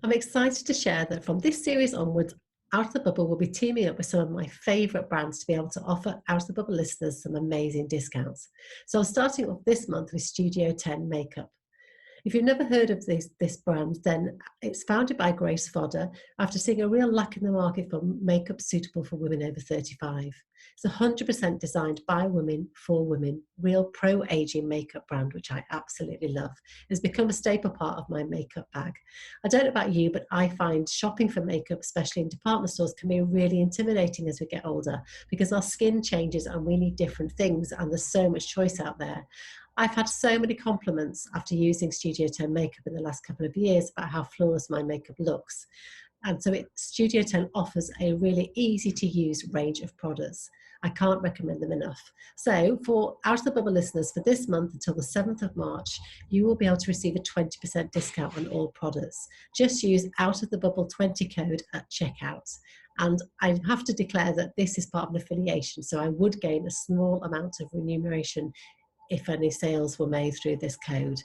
I'm excited to share that from this series onwards, Out of the Bubble will be teaming up with some of my favourite brands to be able to offer Out of the Bubble listeners some amazing discounts. So I'm starting off this month with Studio 10 Makeup. If you've never heard of this brand, then it's founded by Grace Fodder after seeing a real lack in the market for makeup suitable for women over 35. It's 100% designed by women for women, real pro-aging makeup brand, which I absolutely love. It's become a staple part of my makeup bag. I don't know about you, but I find shopping for makeup, especially in department stores, can be really intimidating as we get older because our skin changes and we need different things, and there's so much choice out there. I've had so many compliments after using Studio 10 makeup in the last couple of years about how flawless my makeup looks. And so Studio 10 offers a really easy to use range of products. I can't recommend them enough. So for Out of the Bubble listeners, for this month until the 7th of March, you will be able to receive a 20% discount on all products. Just use Out of the Bubble 20 code at checkout. And I have to declare that this is part of an affiliation, so I would gain a small amount of remuneration if any sales were made through this code.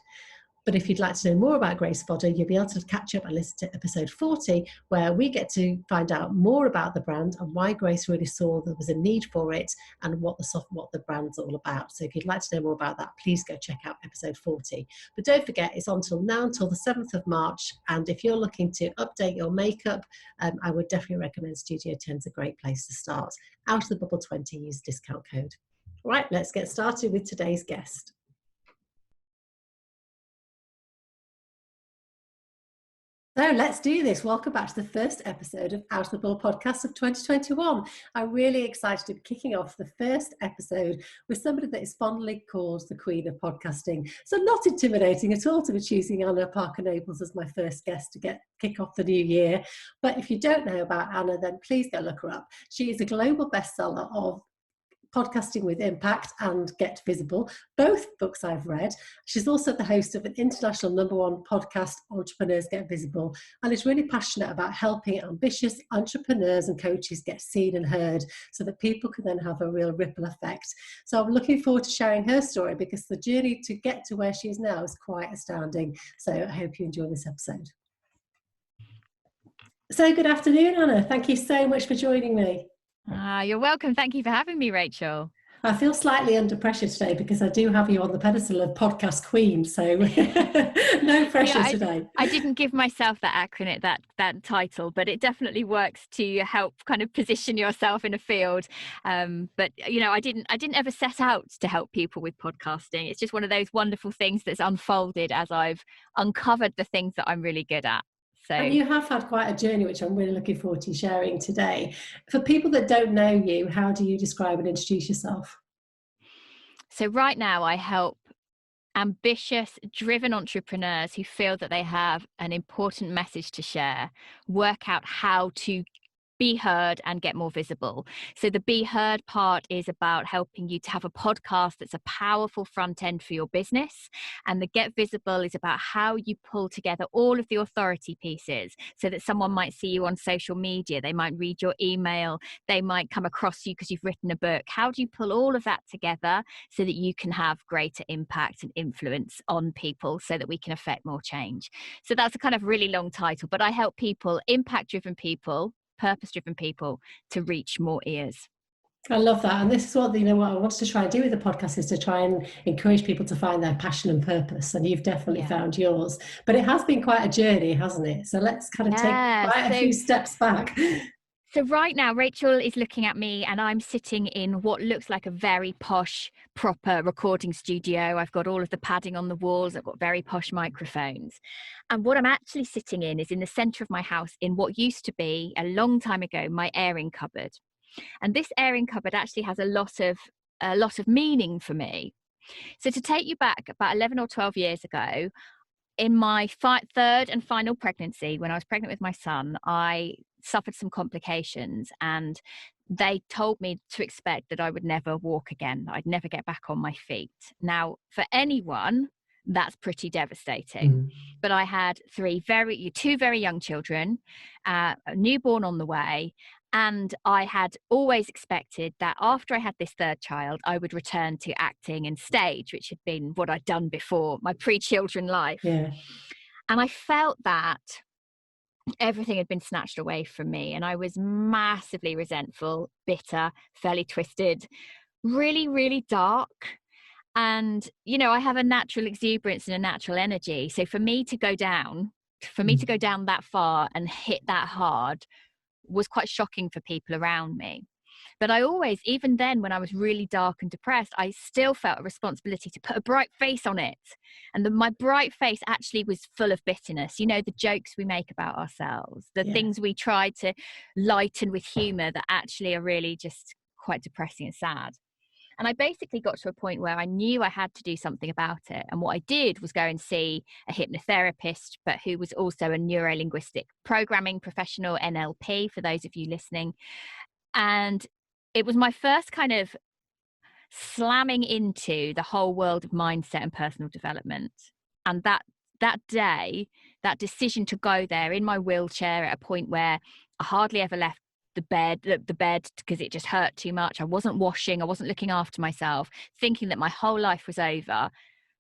But if you'd like to know more about Grace Fodder, you'll be able to catch up and listen to episode 40, where we get to find out more about the brand and why Grace really saw there was a need for it and what the brand's all about. So if you'd like to know more about that, please go check out episode 40. But don't forget, it's until the 7th of March. And if you're looking to update your makeup, I would definitely recommend Studio 10 is a great place to start. Out of the Bubble 20, use discount code. Right, let's get started with today's guest. So let's do this. Welcome back to the first episode of Out of the Bubble podcast of 2021. I'm really excited to be kicking off the first episode with somebody that is fondly called the Queen of Podcasting. So not intimidating at all to be choosing Anna Parker Naples as my first guest to kick off the new year. But if you don't know about Anna, then please go look her up. She is a global bestseller of Podcasting with Impact and Get Visible, both books I've read. She's also the host of an international #1 podcast, Entrepreneurs Get Visible, and is really passionate about helping ambitious entrepreneurs and coaches get seen and heard so that people can then have a real ripple effect. So I'm looking forward to sharing her story because the journey to get to where she is now is quite astounding. So I hope you enjoy this episode. So good afternoon, Anna. Thank you so much for joining me. You're welcome. Thank you for having me, Rachel. I feel slightly under pressure today because I do have you on the pedestal of podcast queen, so no pressure today. I didn't give myself that acronym, that title, but it definitely works to help kind of position yourself in a field. But I didn't ever set out to help people with podcasting. It's just one of those wonderful things that's unfolded as I've uncovered the things that I'm really good at. So, and you have had quite a journey, which I'm really looking forward to sharing today. For people that don't know you, how do you describe and introduce yourself? So right now I help ambitious, driven entrepreneurs who feel that they have an important message to share, work out how to be heard and get more visible. So the be heard part is about helping you to have a podcast that's a powerful front end for your business. And the get visible is about how you pull together all of the authority pieces so that someone might see you on social media. They might read your email. They might come across you because you've written a book. How do you pull all of that together so that you can have greater impact and influence on people so that we can affect more change? So that's a kind of really long title, but I help people, impact-driven people, purpose-driven people, to reach more ears. I love that. And this is what I wanted to try and do with the podcast, is to try and encourage people to find their passion and purpose. And you've definitely found yours. But it has been quite a journey, hasn't it? So let's kind of take quite a few steps back. So right now, Rachel is looking at me and I'm sitting in what looks like a very posh, proper recording studio. I've got all of the padding on the walls. I've got very posh microphones. And what I'm actually sitting in is in the center of my house in what used to be, a long time ago, my airing cupboard. And this airing cupboard actually has a lot of meaning for me. So to take you back about 11 or 12 years ago, in my third and final pregnancy, when I was pregnant with my son, I suffered some complications and they told me to expect that I would never walk again. I'd never get back on my feet. Now, for anyone, that's pretty devastating. But I had two very young children, a newborn on the way. And I had always expected that after I had this third child, I would return to acting and stage, which had been what I'd done before, my pre-children life. Yeah. And I felt that everything had been snatched away from me. And I was massively resentful, bitter, fairly twisted, really, really dark. And, you know, I have a natural exuberance and a natural energy. So for me to go down that far and hit that hard was quite shocking for people around me. But I always, even then, when I was really dark and depressed, I still felt a responsibility to put a bright face on it. And my bright face actually was full of bitterness. You know, the jokes we make about ourselves, the things we try to lighten with humor that actually are really just quite depressing and sad. And I basically got to a point where I knew I had to do something about it. And what I did was go and see a hypnotherapist, but who was also a neuro-linguistic programming professional, NLP, for those of you listening. And it was my first kind of slamming into the whole world of mindset and personal development. And that day, that decision to go there in my wheelchair at a point where I hardly ever left the bed because it just hurt too much. I wasn't washing, I wasn't looking after myself, thinking that my whole life was over,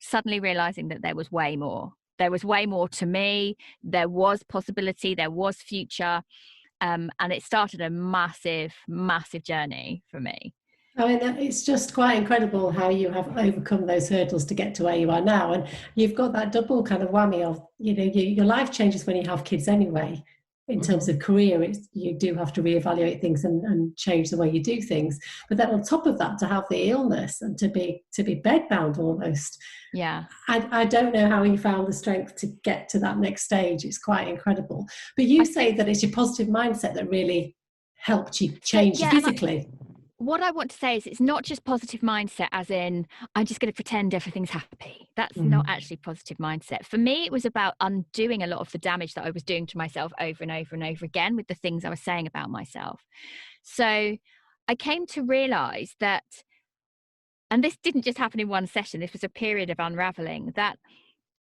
suddenly realizing that there was way more. There was way more to me. There was possibility, there was future. And it started a massive, massive journey for me. I mean, it's just quite incredible how you have overcome those hurdles to get to where you are now. And you've got that double kind of whammy of, you know, your life changes when you have kids anyway. In terms of career, you do have to reevaluate things and change the way you do things. But then on top of that, to have the illness and to be bedbound almost. Yeah. I don't know how you found the strength to get to that next stage. It's quite incredible. But you say that it's your positive mindset that really helped you change physically. What I want to say is it's not just positive mindset as in I'm just going to pretend everything's happy. That's not actually positive mindset. For me, it was about undoing a lot of the damage that I was doing to myself over and over and over again with the things I was saying about myself. So I came to realize that, and this didn't just happen in one session, this was a period of unraveling, that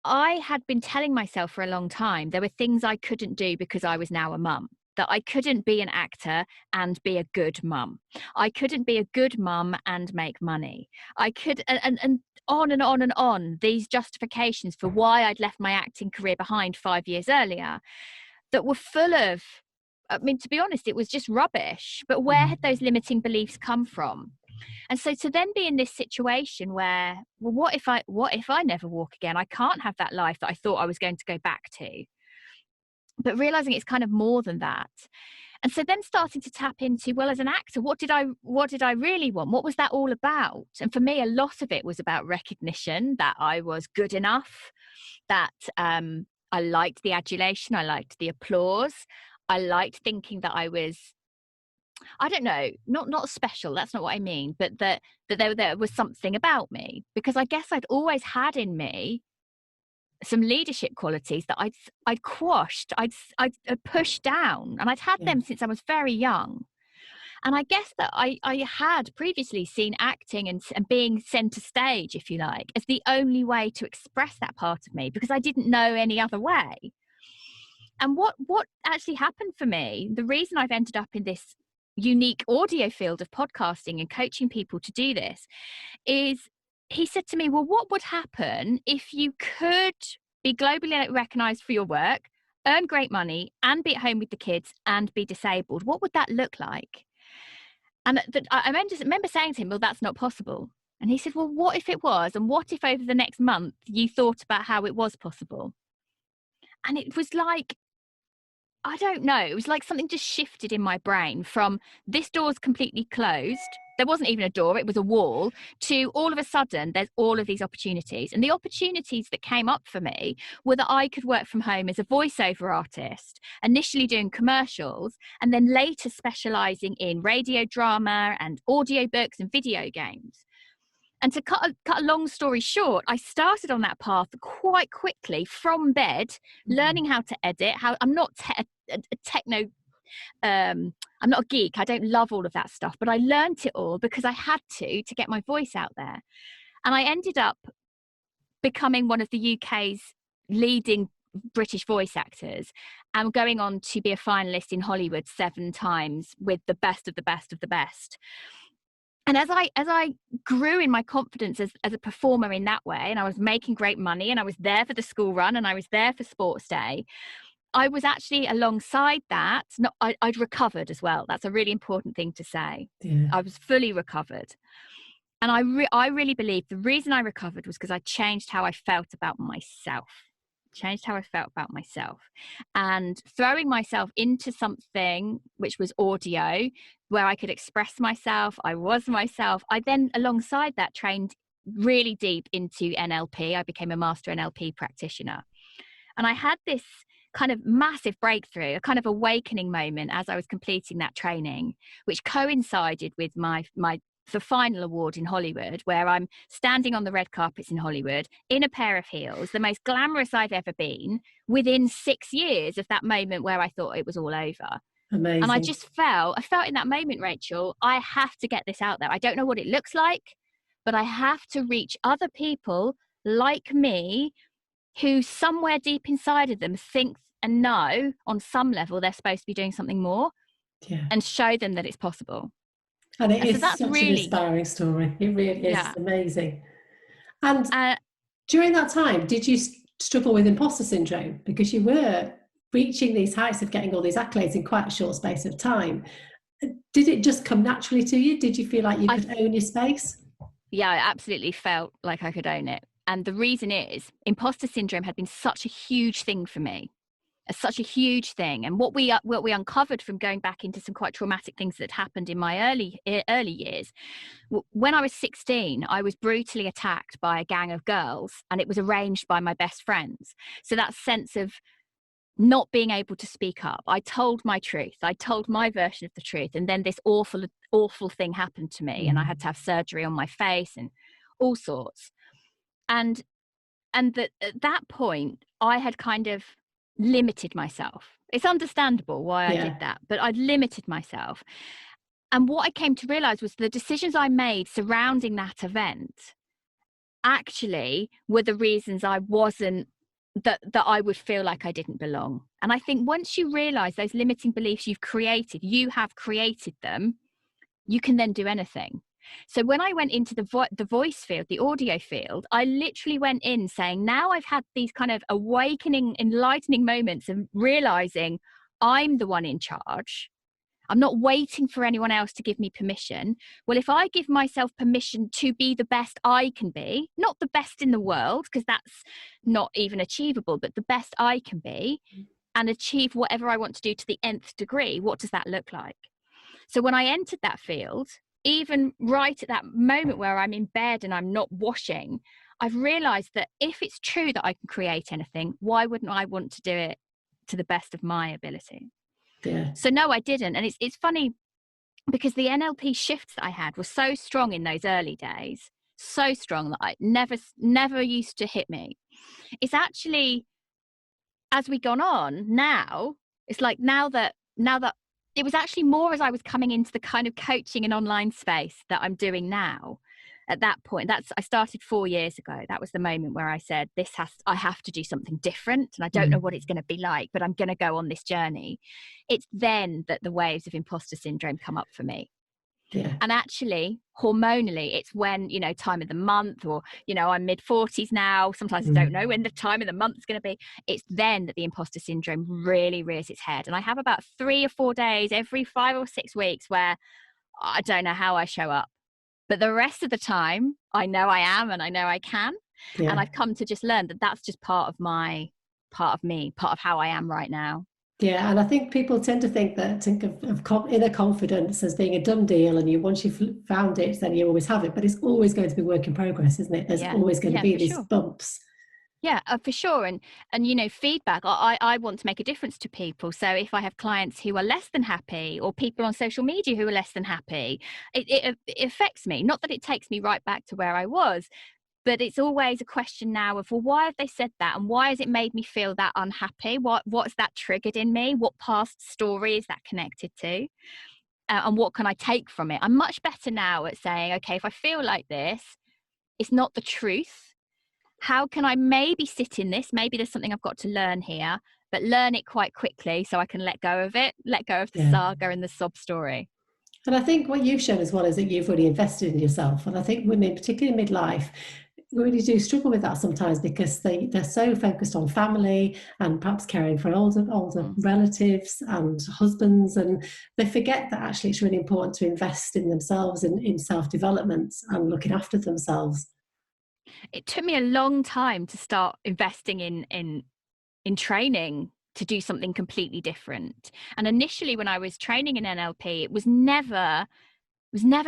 I had been telling myself for a long time there were things I couldn't do because I was now a mum. That I couldn't be an actor and be a good mum. I couldn't be a good mum and make money. I could, and on and on and on, these justifications for why I'd left my acting career behind 5 years earlier that were full of, I mean, to be honest, it was just rubbish. But where had those limiting beliefs come from? And so to then be in this situation where, well, what if I never walk again? I can't have that life that I thought I was going to go back to. But realizing it's kind of more than that. And so then starting to tap into, well, as an actor, what did I really want? What was that all about? And for me, a lot of it was about recognition, that I was good enough, that I liked the adulation, I liked the applause, I liked thinking that I was, I don't know, not special, that's not what I mean, but that there was something about me, because I guess I'd always had in me some leadership qualities that I'd quashed, I'd pushed down, and I'd had them since I was very young. And I guess that I had previously seen acting and being centre stage, if you like, as the only way to express that part of me, because I didn't know any other way. And what actually happened for me, the reason I've ended up in this unique audio field of podcasting and coaching people to do this, is he said to me, well, what would happen if you could be globally recognized for your work, earn great money, and be at home with the kids and be disabled? What would that look like? And I remember saying to him, well, that's not possible. And he said, well, what if it was? And what if over the next month you thought about how it was possible? And it was like, I don't know, it was like something just shifted in my brain from this door's completely closed, there wasn't even a door, it was a wall, to all of a sudden there's all of these opportunities. And the opportunities that came up for me were that I could work from home as a voiceover artist, initially doing commercials, and then later specializing in radio drama and audiobooks and video games. And to cut a long story short, I started on that path quite quickly from bed, learning how to edit. I'm not a techno, I'm not a geek. I don't love all of that stuff, but I learned it all because I had to get my voice out there. And I ended up becoming one of the UK's leading British voice actors, and going on to be a finalist in Hollywood 7 times with the best of the best of the best. And as I grew in my confidence as a performer in that way, and I was making great money, and I was there for the school run, and I was there for sports day, I was actually alongside that. I'd recovered as well. That's a really important thing to say. Yeah. I was fully recovered. And I really believe the reason I recovered was because I changed how I felt about myself. And throwing myself into something which was audio, where I could express myself, I was myself. I then, alongside that, trained really deep into NLP. I became a master NLP practitioner. And I had this kind of massive breakthrough, a kind of awakening moment as I was completing that training, which coincided with the final award in Hollywood, where I'm standing on the red carpets in Hollywood in a pair of heels, the most glamorous I've ever been, within 6 years of that moment where I thought it was all over. Amazing. And I felt in that moment, Rachel, I have to get this out there. I don't know what it looks like, but I have to reach other people like me who somewhere deep inside of them think and know on some level they're supposed to be doing something more, and show them that it's possible. And it is such an inspiring story. It really is. Yeah. It's amazing. And during that time, did you struggle with imposter syndrome? Because you were reaching these heights of getting all these accolades in quite a short space of time. Did it just come naturally to you? Did you feel like you could own your space? Yeah, I absolutely felt like I could own it. And the reason is, imposter syndrome had been such a huge thing for me. Such a huge thing. And what we uncovered from going back into some quite traumatic things that happened in my early years, when I was 16, I was brutally attacked by a gang of girls, and it was arranged by my best friends. So that sense of not being able to speak up, I told my truth, I told my version of the truth, and then this awful thing happened to me, and I had to have surgery on my face and all sorts. And at that point, I had kind of limited myself. It's understandable why I did that, but I'd limited myself. And what I came to realize was the decisions I made surrounding that event actually were the reasons I wasn't, that I would feel like I didn't belong. And I think once you realize those limiting beliefs you have created them, you can then do anything. So when I went into the voice field, the audio field, I literally went in saying, now I've had these kind of awakening, enlightening moments of realizing I'm the one in charge. I'm not waiting for anyone else to give me permission. Well, if I give myself permission to be the best I can be, not the best in the world, because that's not even achievable, but the best I can be, and achieve whatever I want to do to the nth degree, what does that look like? So when I entered that field, even right at that moment where I'm in bed and I'm not washing, I've realized that if it's true that I can create anything, why wouldn't I want to do it to the best of my ability? Yeah. So no, I didn't. And it's funny because the NLP shifts that I had were so strong in those early days, so strong that I never used to hit me. It's actually, as we've gone on now, it's like now that it was actually more as I was coming into the kind of coaching and online space that I'm doing now. At that point, I started 4 years ago. That was the moment where I said, I have to do something different, and I don't know what it's going to be like, but I'm going to go on this journey. It's then that the waves of imposter syndrome come up for me. Yeah. And actually, hormonally, it's when, time of the month, or, I'm mid-40s now. Sometimes I don't know when the time of the month is going to be. It's then that the imposter syndrome really rears its head. And I have about 3 or 4 days every 5 or 6 weeks where I don't know how I show up. But the rest of the time, I know I am, and I know I can. Yeah. And I've come to just learn that that's just part of me, part of how I am right now. Yeah, and I think people tend to think of inner confidence as being a done deal, and once you've found it, then you always have it. But it's always going to be work in progress, isn't it? There's always going to be these bumps. Yeah, for sure. And feedback, I want to make a difference to people. So if I have clients who are less than happy, or people on social media who are less than happy, it affects me. Not that it takes me right back to where I was, but it's always a question now of, well, why have they said that? And why has it made me feel that unhappy? What's that triggered in me? What past story is that connected to? And what can I take from it? I'm much better now at saying, okay, if I feel like this, it's not the truth. How can I maybe sit in this? Maybe there's something I've got to learn here, but learn it quite quickly so I can let go of it, let go of the saga and the sob story. And I think what you've shown as well is that you've really invested in yourself. And I think women, particularly midlife, really do struggle with that sometimes, because they're so focused on family and perhaps caring for older relatives and husbands, and they forget that actually it's really important to invest in themselves, in self-development and looking after themselves. It took me a long time to start investing in training to do something completely different. And initially, when I was training in NLP, it was never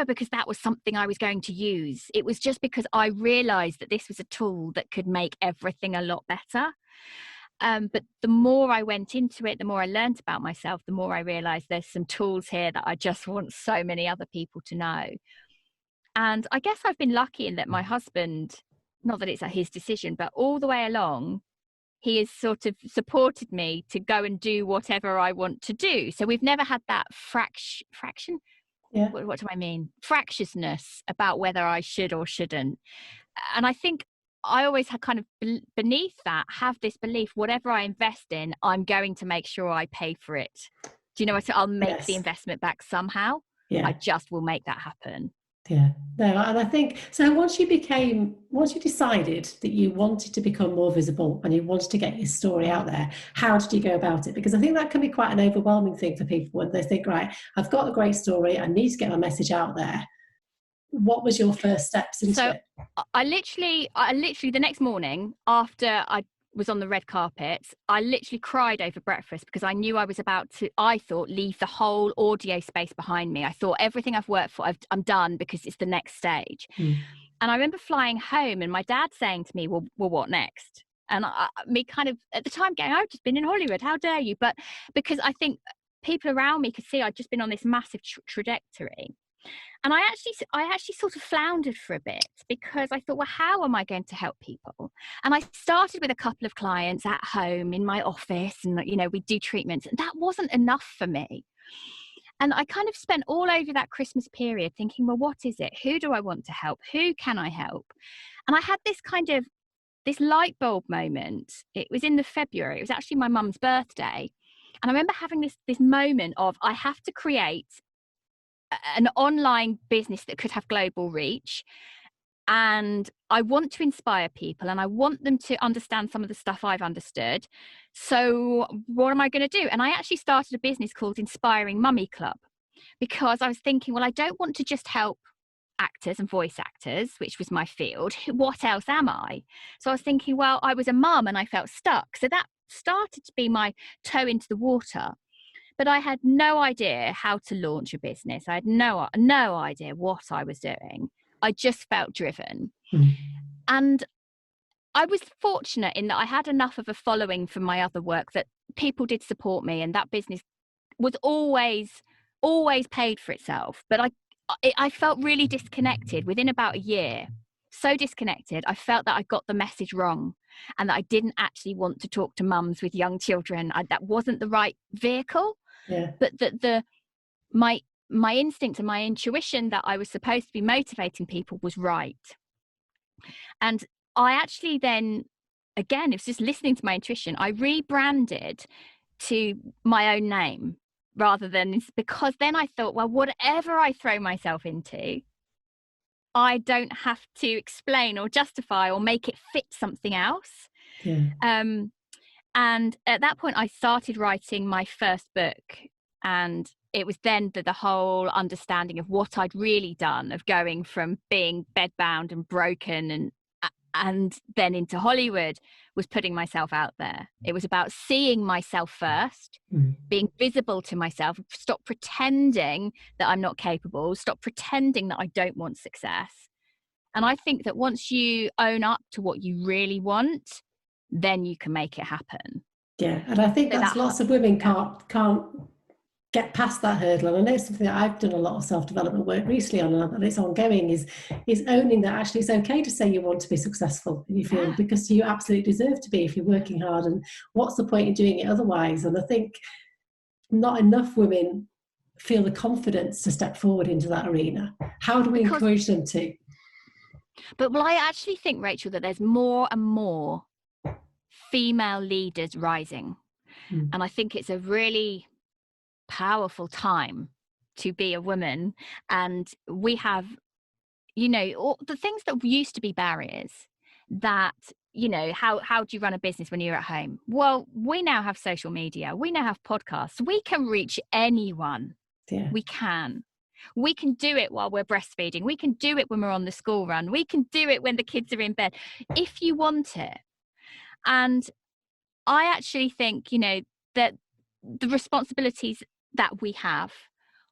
because that was something I was going to use. It was just because I realized that this was a tool that could make everything a lot better. But the more I went into it, the more I learned about myself, the more I realized there's some tools here that I just want so many other people to know. And I guess I've been lucky in that my husband, not that it's his decision, but all the way along, he has sort of supported me to go and do whatever I want to do. So we've never had that fraction. Yeah. What do I mean? Fractiousness about whether I should or shouldn't. And I think I always had kind of beneath that, have this belief, whatever I invest in, I'm going to make sure I pay for it. Do you know what? So I'll make the investment back somehow. Yeah. I just will make that happen. Yeah, no, and I think so. Once you decided that you wanted to become more visible and you wanted to get your story out there, how did you go about it? Because I think that can be quite an overwhelming thing for people when they think, right, I've got a great story, I need to get my message out there. What was your first steps into it? I literally the next morning after I was on the red carpet, I literally cried over breakfast, because I knew I was about to, I thought, leave the whole audio space behind me. I thought everything I've worked for, I'm done, because it's the next stage. And I remember flying home and my dad saying to me, well, what next? And me kind of at the time going, I've just been in Hollywood, how dare you? But because I think people around me could see I'd just been on this massive trajectory. And I actually sort of floundered for a bit, because I thought, well, how am I going to help people? And I started with a couple of clients at home in my office, and, you know, we do treatments, and that wasn't enough for me. And I kind of spent all over that Christmas period thinking, well, what is it? Who do I want to help? Who can I help? And I had this light bulb moment. It was in the February. It was actually my mum's birthday. And I remember having this moment of, I have to create an online business that could have global reach, and I want to inspire people, and I want them to understand some of the stuff I've understood. So what am I going to do? And I actually started a business called Inspiring Mummy Club, because I was thinking, well, I don't want to just help actors and voice actors, which was my field. What else am I? So I was thinking, well, I was a mum and I felt stuck. So that started to be my toe into the water. But I had no idea how to launch a business. I had no idea what I was doing. I just felt driven. And I was fortunate in that I had enough of a following from my other work that people did support me, and that business was always paid for itself. But I felt really disconnected within about a year. So disconnected. I felt that I got the message wrong, and that I didn't actually want to talk to mums with young children. That wasn't the right vehicle. Yeah. But my instinct and my intuition that I was supposed to be motivating people was right. And I actually then, again, it was just listening to my intuition. I rebranded to my own name rather than, because then I thought, well, whatever I throw myself into, I don't have to explain or justify or make it fit something else. Yeah. And at that point, I started writing my first book. And it was then the whole understanding of what I'd really done, of going from being bedbound and broken and then into Hollywood, was putting myself out there. It was about seeing myself first, being visible to myself, stop pretending that I'm not capable, stop pretending that I don't want success. And I think that once you own up to what you really want, then you can make it happen. Yeah, and I think that's lots of women can't get past that hurdle. And I know something that I've done a lot of self-development work recently on, and it's ongoing, is owning that actually it's okay to say you want to be successful in your field, because you absolutely deserve to be if you're working hard, and what's the point in doing it otherwise? And I think not enough women feel the confidence to step forward into that arena. How do we encourage them to? But I actually think, Rachel, that there's more and more female leaders rising. And I think it's a really powerful time to be a woman. And we have, you know, all the things that used to be barriers, that, you know, how do you run a business when you're at home? Well, we now have social media. We now have podcasts. We can reach anyone. Yeah. We can. We can do it while we're breastfeeding. We can do it when we're on the school run. We can do it when the kids are in bed, if you want it. And I actually think, you know, that the responsibilities that we have,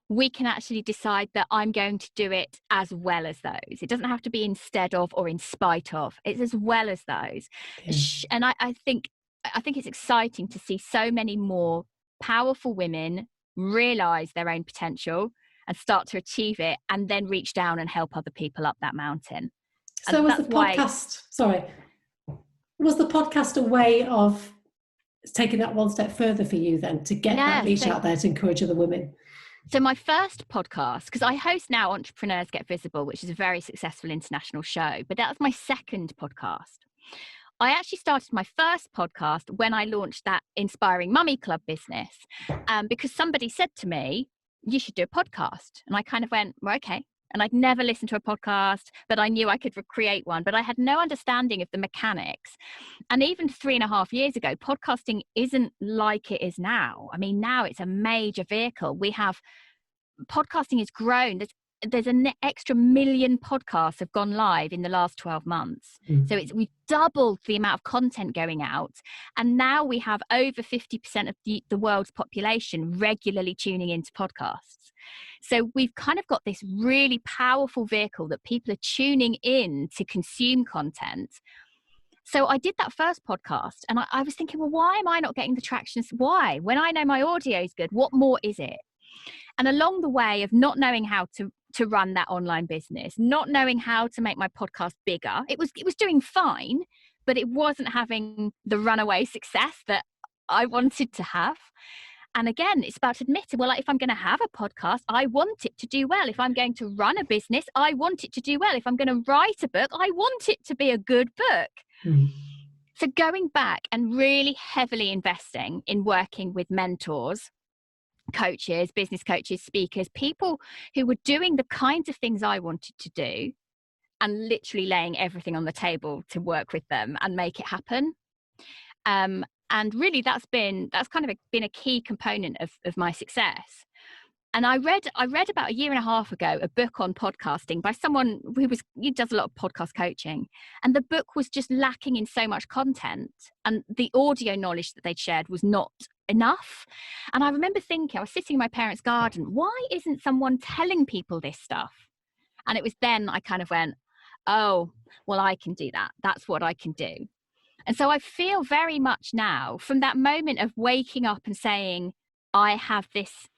we can actually decide that I'm going to do it as well as those. It doesn't have to be instead of or in spite of. It's as well as those. Yeah. And I think it's exciting to see so many more powerful women realize their own potential and start to achieve it, and then reach down and help other people up that mountain. So was the podcast a way of taking that one step further for you then, to get that reach out there to encourage other women? So my first podcast, because I host now Entrepreneurs Get Visible, which is a very successful international show, but that was my second podcast. I actually started my first podcast when I launched that Inspiring Mummy Club business, because somebody said to me, you should do a podcast. And I kind of went, well, okay. And I'd never listened to a podcast, but I knew I could create one, but I had no understanding of the mechanics. And even 3.5 years ago, podcasting isn't like it is now. I mean, now it's a major vehicle. Podcasting has grown. There's an extra 1 million podcasts have gone live in the last 12 months. So we've doubled the amount of content going out. And now we have over 50% of the world's population regularly tuning into podcasts. So we've kind of got this really powerful vehicle that people are tuning in to consume content. So I did that first podcast and I was thinking, well, why am I not getting the traction? Why? When I know my audio is good, what more is it? And along the way of not knowing how to run that online business, not knowing how to make my podcast bigger, it was doing fine, but it wasn't having the runaway success that I wanted to have. And again, it's about admitting, well, like, if I'm going to have a podcast, I want it to do well. If I'm going to run a business, I want it to do well. If I'm going to write a book, I want it to be a good book. So going back and really heavily investing in working with mentors, coaches, business coaches, speakers, people who were doing the kinds of things I wanted to do, and literally laying everything on the table to work with them and make it happen. And really that's kind of been a key component of my success. And I read about 1.5 years ago a book on podcasting by someone who does a lot of podcast coaching, and the book was just lacking in so much content, and the audio knowledge that they'd shared was not enough. And I remember thinking, I was sitting in my parents' garden, why isn't someone telling people this stuff? And it was then I kind of went, oh, well, I can do that. That's what I can do. And so I feel very much now, from that moment of waking up and saying, I have this,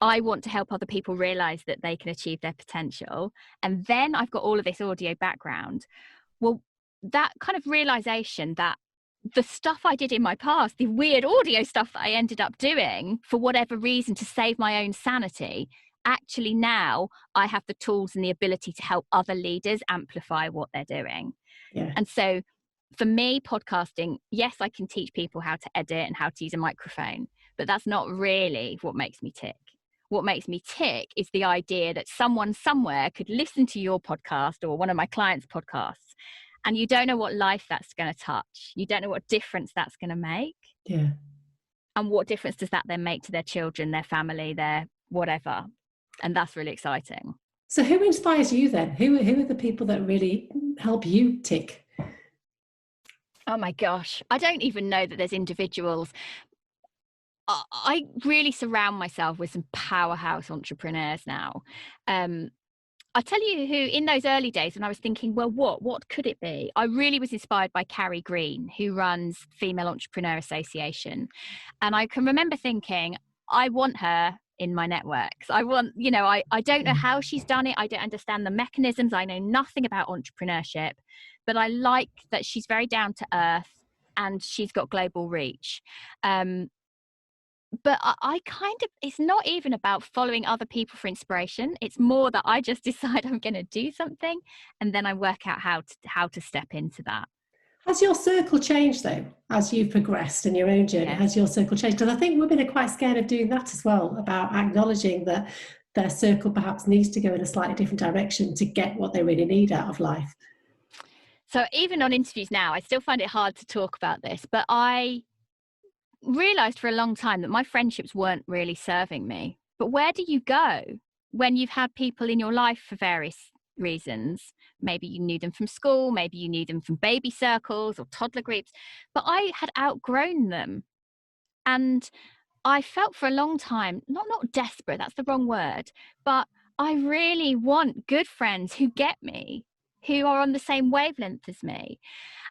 I want to help other people realize that they can achieve their potential. And then I've got all of this audio background. Well, that kind of realization that the stuff I did in my past, the weird audio stuff that I ended up doing for whatever reason to save my own sanity, actually now I have the tools and the ability to help other leaders amplify what they're doing. Yeah. And so for me, podcasting, yes, I can teach people how to edit and how to use a microphone, but that's not really what makes me tick. What makes me tick is the idea that someone somewhere could listen to your podcast or one of my clients' podcasts, and you don't know what life that's going to touch. You don't know what difference that's going to make. Yeah. And what difference does that then make to their children, their family, their whatever? And that's really exciting. So who inspires you then? Who are the people that really help you tick? Oh my gosh, I don't even know that there's individuals. I really surround myself with some powerhouse entrepreneurs now. I tell you who, in those early days when I was thinking, well, what could it be? I really was inspired by Carrie Green, who runs Female Entrepreneur Association. And I can remember thinking, I want her in my networks. I want, I don't know how she's done it. I don't understand the mechanisms. I know nothing about entrepreneurship, but I like that she's very down to earth and she's got global reach. But I kind of, it's not even about following other people for inspiration. It's more that I just decide I'm going to do something, and then I work out how to step into that. Has your circle changed though, as you've progressed in your own journey? Yeah. Has your circle changed? Because I think women are quite scared of doing that as well, about acknowledging that their circle perhaps needs to go in a slightly different direction to get what they really need out of life. So even on interviews now, I still find it hard to talk about this, but I realized for a long time that my friendships weren't really serving me. But where do you go when you've had people in your life for various reasons? Maybe you knew them from school, maybe you knew them from baby circles or toddler groups, but I had outgrown them. And I felt for a long time, not desperate, that's the wrong word, but I really want good friends who get me, who are on the same wavelength as me.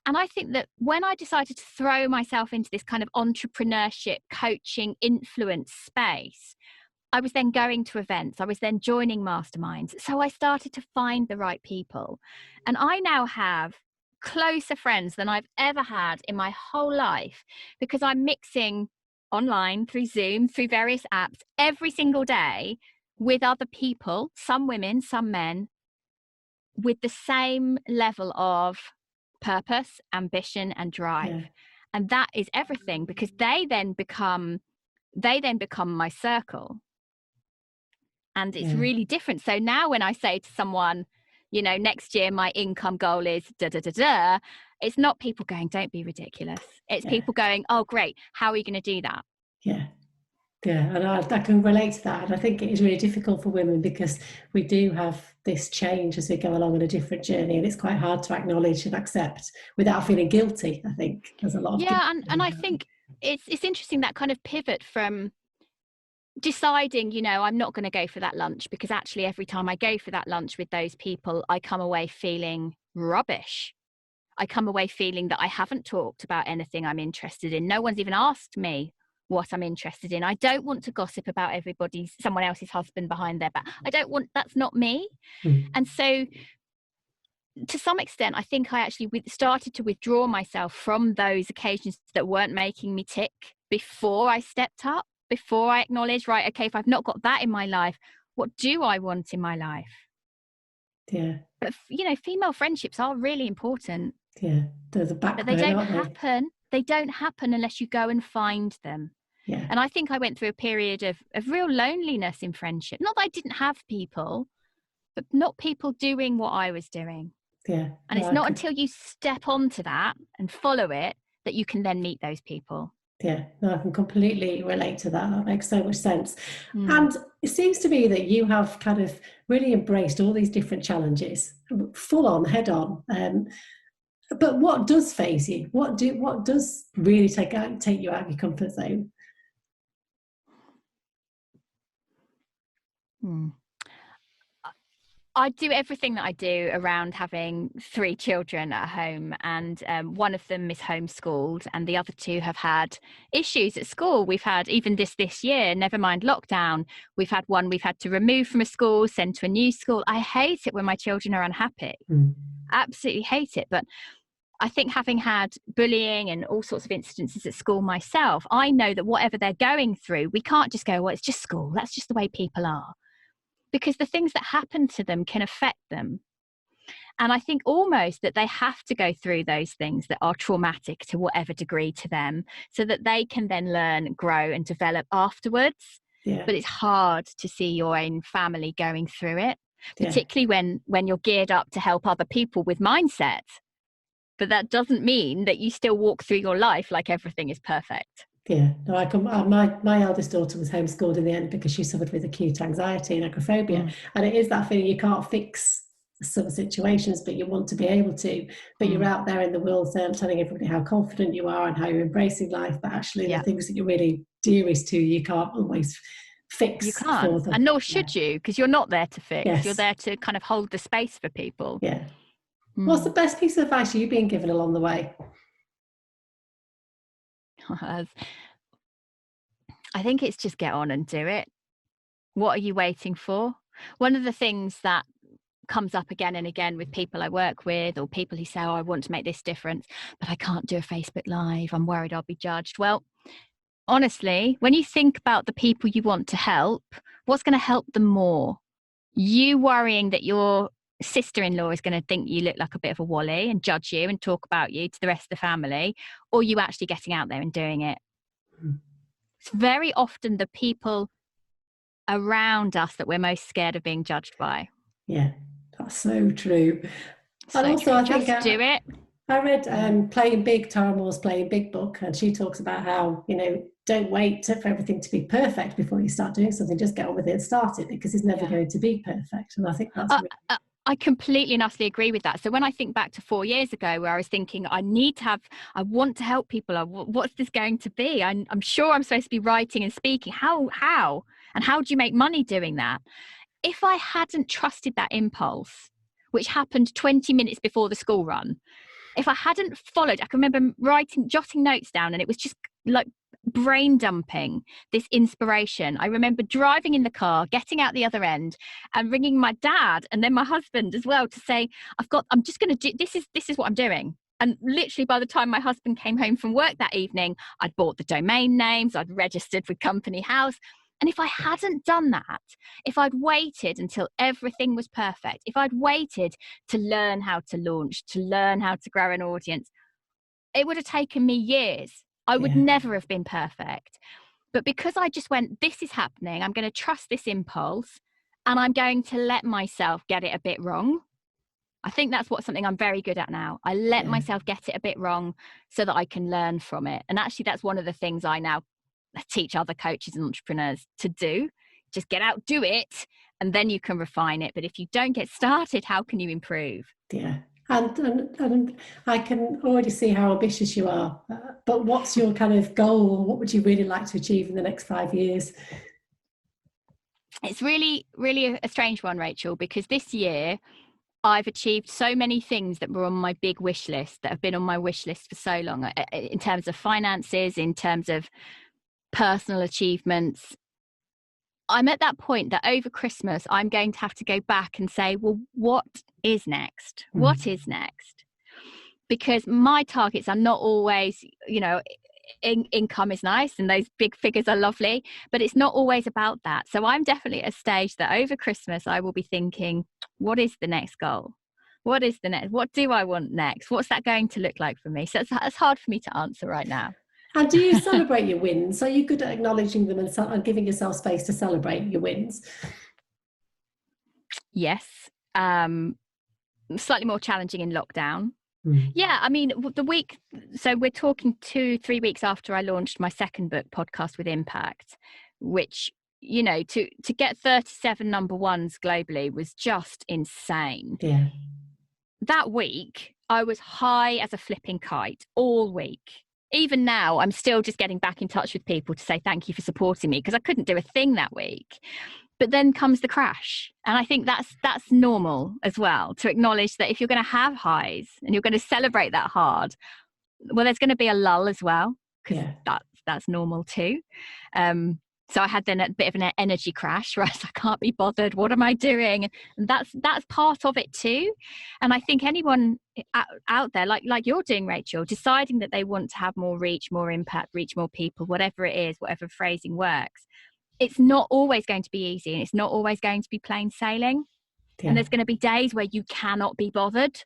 And I think that when I decided to throw myself into this kind of entrepreneurship, coaching, influence space, I was then going to events, I was then joining masterminds. So I started to find the right people. And I now have closer friends than I've ever had in my whole life, because I'm mixing online through Zoom, through various apps every single day with other people, some women, some men, with the same level of purpose, ambition, and drive. Yeah. And that is everything, because they then become my circle. And it's really different. So now when I say to someone, you know, next year my income goal is da da da da, it's not people going, don't be ridiculous. It's people going, oh great, how are you going to do that? Yeah. Yeah, and I can relate to that. And I think it is really difficult for women because we do have this change as we go along on a different journey, and it's quite hard to acknowledge and accept without feeling guilty. I think there's a lot of and I think it's interesting, that kind of pivot from deciding, you know, I'm not going to go for that lunch, because actually every time I go for that lunch with those people, I come away feeling rubbish. I come away feeling that I haven't talked about anything I'm interested in. No one's even asked me what I'm interested in. I don't want to gossip about someone else's husband behind their back. That's not me. And so to some extent, I think I actually started to withdraw myself from those occasions that weren't making me tick before I stepped up, before I acknowledged, right, okay, if I've not got that in my life, what do I want in my life? Yeah. But, you know, female friendships are really important. Yeah. They're the backbone, but they don't aren't happen. They don't happen unless you go and find them. Yeah. And I think I went through a period of real loneliness in friendship. Not that I didn't have people, but not people doing what I was doing. Yeah. And it's not until you step onto that and follow it that you can then meet those people. Yeah, no, I can completely relate to that. That makes so much sense. And it seems to me that you have kind of really embraced all these different challenges, full on, head on. But what does phase you? What does really take you out of your comfort zone? I do everything that I do around having 3 children at home, and one of them is homeschooled and the other 2 have had issues at school. We've had, even this year, never mind lockdown, we've had one we've had to remove from a school, send to a new school. I hate it when my children are unhappy. Absolutely hate it. But I think having had bullying and all sorts of incidences at school myself, I know that whatever they're going through, we can't just go, well, it's just school. That's just the way people are. Because the things that happen to them can affect them. And I think almost that they have to go through those things that are traumatic to whatever degree to them, so that they can then learn, grow and develop afterwards. Yeah. But it's hard to see your own family going through it, particularly when you're geared up to help other people with mindset. But that doesn't mean that you still walk through your life like everything is perfect. Yeah, no, my eldest daughter was homeschooled in the end because she suffered with acute anxiety and agoraphobia. And it is that feeling you can't fix some situations, but you want to be able to. But you're out there in the world telling everybody how confident you are and how you're embracing life, but actually the things that you're really dearest to, you can't always fix. You can't, and nor should you, because you're not there to fix. You're there to kind of hold the space for people. Yeah. What's the best piece of advice you've been given along the way? I think it's just get on and do it. What are you waiting for? One of the things that comes up again and again with people I work with, or people who say, oh, I want to make this difference, but I can't do a Facebook Live. I'm worried I'll be judged. Well, honestly, when you think about the people you want to help, what's going to help them more? You worrying that your sister-in-law is going to think you look like a bit of a wally and judge you and talk about you to the rest of the family, or you actually getting out there and doing it? It's very often the people around us that we're most scared of being judged by. Yeah, that's so true. And So also, true. I think Just do it. I read Playing Big, Tara Moore's Playing Big book, and she talks about how, don't wait for everything to be perfect before you start doing something. Just get on with it and start it, because it's never going to be perfect. And I think that's really... I completely and utterly agree with that. So when I think back to 4 years ago, where I was thinking, I want to help people. What's this going to be? I'm sure I'm supposed to be writing and speaking. How? And how do you make money doing that? If I hadn't trusted that impulse, which happened 20 minutes before the school run, if I hadn't followed, I can remember jotting notes down, and it was just like brain dumping this inspiration. I remember driving in the car, getting out the other end and ringing my dad and then my husband as well to say, I'm just going to do, this is what I'm doing. And literally by the time my husband came home from work that evening, I'd bought the domain names, I'd registered with Company House. And if I hadn't done that, if I'd waited until everything was perfect, if I'd waited to learn how to launch, to learn how to grow an audience, it would have taken me years. I would never have been perfect. But because I just went, this is happening, I'm going to trust this impulse, and I'm going to let myself get it a bit wrong. I think that's something I'm very good at now. I let myself get it a bit wrong so that I can learn from it. And actually, that's one of the things I now teach other coaches and entrepreneurs to do. Just get out, do it, and then you can refine it. But if you don't get started, how can you improve? Yeah. And I can already see how ambitious you are. But what's your kind of goal, or what would you really like to achieve in the next 5 years? It's really, really a strange one, Rachel, because this year I've achieved so many things that were on my big wish list, that have been on my wish list for so long, in terms of finances, in terms of personal achievements. I'm at that point that over Christmas, I'm going to have to go back and say, well, what is next? What is next? Because my targets are not always, income is nice and those big figures are lovely, but it's not always about that. So I'm definitely at a stage that over Christmas, I will be thinking, what is the next goal? What do I want next? What's that going to look like for me? So it's hard for me to answer right now. And do you celebrate your wins? Are you good at acknowledging them and giving yourself space to celebrate your wins? Yes. Slightly more challenging in lockdown. Yeah, I mean, so we're talking 2-3 weeks after I launched my second book, Podcast with Impact, which, to get 37 number ones globally was just insane. Yeah. That week, I was high as a flipping kite all week. Even now, I'm still just getting back in touch with people to say thank you for supporting me, because I couldn't do a thing that week. But then comes the crash. And I think that's normal as well, to acknowledge that if you're going to have highs and you're going to celebrate that hard, well, there's going to be a lull as well, because that's normal too. So I had then a bit of an energy crash where I can't be bothered. What am I doing? And that's part of it too. And I think anyone out there, like you're doing, Rachel, deciding that they want to have more reach, more impact, reach more people, whatever it is, whatever phrasing works, it's not always going to be easy, and it's not always going to be plain sailing. And there's going to be days where you cannot be bothered.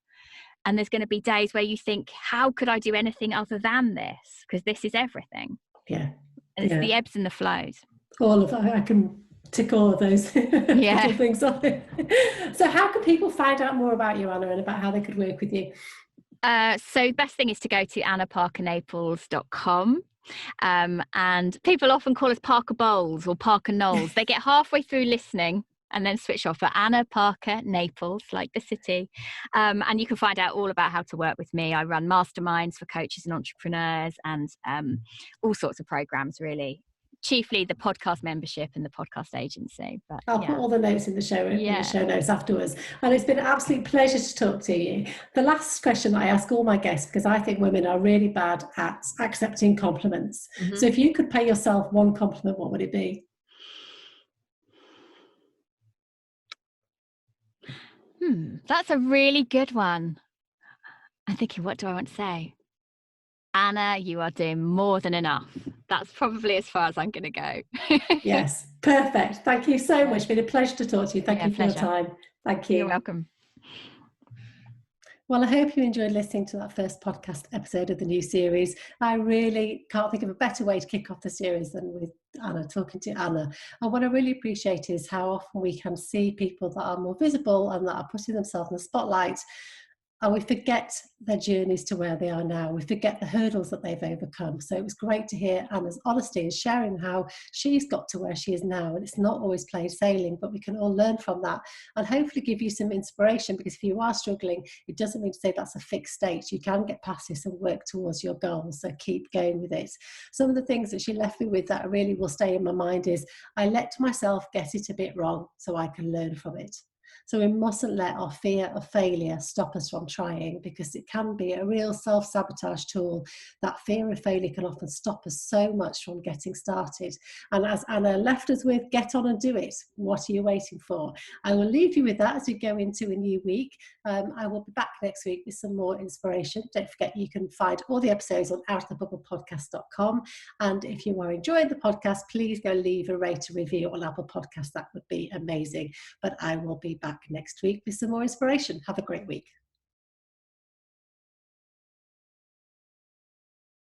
And there's going to be days where you think, how could I do anything other than this? Because this is everything. Yeah. And it's the ebbs and the flows. All of that. I can tick all of those little things off. So how can people find out more about you, Anna, and about how they could work with you? So the best thing is to go to annaparkernaples.com. And people often call us Parker Bowles or Parker Knowles. They get halfway through listening and then switch off. But Anna Parker Naples, like the city. And you can find out all about how to work with me. I run masterminds for coaches and entrepreneurs, and all sorts of programs, really. Chiefly the podcast membership and the podcast agency. But I'll put all the notes in the show notes afterwards. And it's been an absolute pleasure to talk to you. The last question I ask all my guests, because I think women are really bad at accepting compliments. So if you could pay yourself one compliment, what would it be? That's a really good one. I'm thinking, what do I want to say? Anna, you are doing more than enough. That's probably as far as I'm going to go. Yes, perfect. Thank you so much. It's been a pleasure to talk to you. Thank you for your time. Thank you. You're welcome. Well, I hope you enjoyed listening to that first podcast episode of the new series. I really can't think of a better way to kick off the series than with Anna, talking to Anna. And what I really appreciate is how often we can see people that are more visible and that are putting themselves in the spotlight and we forget their journeys to where they are now. We forget the hurdles that they've overcome. So it was great to hear Anna's honesty and sharing how she's got to where she is now. And it's not always plain sailing, but we can all learn from that and hopefully give you some inspiration, because if you are struggling, it doesn't mean to say that's a fixed state. You can get past this and work towards your goals. So keep going with it. Some of the things that she left me with that really will stay in my mind is, I let myself get it a bit wrong so I can learn from it. So we mustn't let our fear of failure stop us from trying, because it can be a real self-sabotage tool. That fear of failure can often stop us so much from getting started. And as Anna left us with, get on and do it. What are you waiting for? I will leave you with that as we go into a new week. I will be back next week with some more inspiration. Don't forget, you can find all the episodes on outofthebubblepodcast.com. And if you are enjoying the podcast, please go leave a rate, a review on Apple Podcasts. That would be amazing. But I will be back next week with some more inspiration. Have a great week.